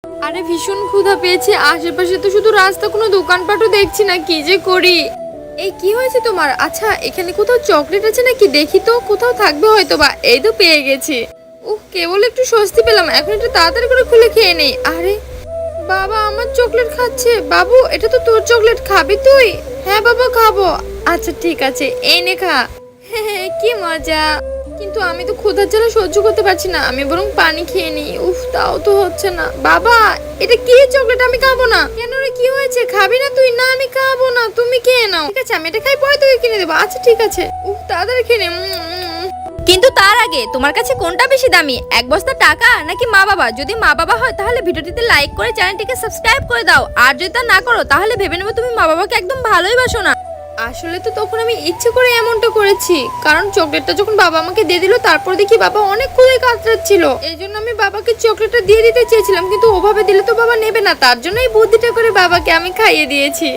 আরে ভীষণ ক্ষুধা পেয়েছে, আশেপাশে তো শুধু রাস্তা, কোনো দোকানপাটও দেখছি না, কি যে করি। এই কি হয়েছে তোমার? আচ্ছা এখানে কোথাও চকলেট আছে নাকি, দেখি তো, কোথাও থাকবে হয়তো বা। এই তো পেয়ে গেছি। কেবল একটু স্বস্তি পেলাম, এখন একটু তাড়াতাড়ি করে খুলে খেয়ে নেই। আরে বাবা আমার চকলেট খাচ্ছে। বাবু এটা তো তোর চকলেট, খাবি তুই? হ্যাঁ বাবা খাবো। আচ্ছা ঠিক আছে, এই নে খা। হ্যাঁ কি মজা। কিন্তু আমি তো ক্ষুধার জ্বালা সহ্য করতে পারছি না, আমি বরং পানি খেয়ে নিই। তাও তো হচ্ছে না। বাবা এটা কি চকলেট? আমি খাবো না। কেন রে, কি হয়েছে? খাবি না তুই? না আমি খাবো না, তুমি খেয়ে নাও। ঠিক আছে আমি এটা খাই, পরে তোকে কিনে দেবো। আচ্ছা ঠিক আছে। তাড়াতাড়ি খেয়ে নে। কিন্তু তার আগে তোমার কাছে কোনটা বেশি দামি, এক বস্তা টাকা নাকি মা বাবা? যদি মা বাবা হয় তাহলে ভিডিওটিতে লাইক করে চ্যানেলটিকে সাবস্ক্রাইব করে দাও, আর যদি তা না করো তাহলে ভেবে নেবে তুমি মা বাবাকে একদম ভালোই বাসো না। আসলে তো তখন আমি ইচ্ছে করে এমনটা করেছি, কারণ চকলেটটা যখন বাবা আমাকে দিয়ে দিল তারপর দেখি বাবা অনেক ক্ষুধায় কাতরাচ্ছিল। এই জন্য আমি বাবাকে চকলেটটা দিয়ে দিতে চেয়েছিলাম, কিন্তু ওভাবে দিলে তো বাবা নেবে না, তার জন্য এই বুদ্ধিটা করে বাবাকে আমি খাইয়ে দিয়েছি।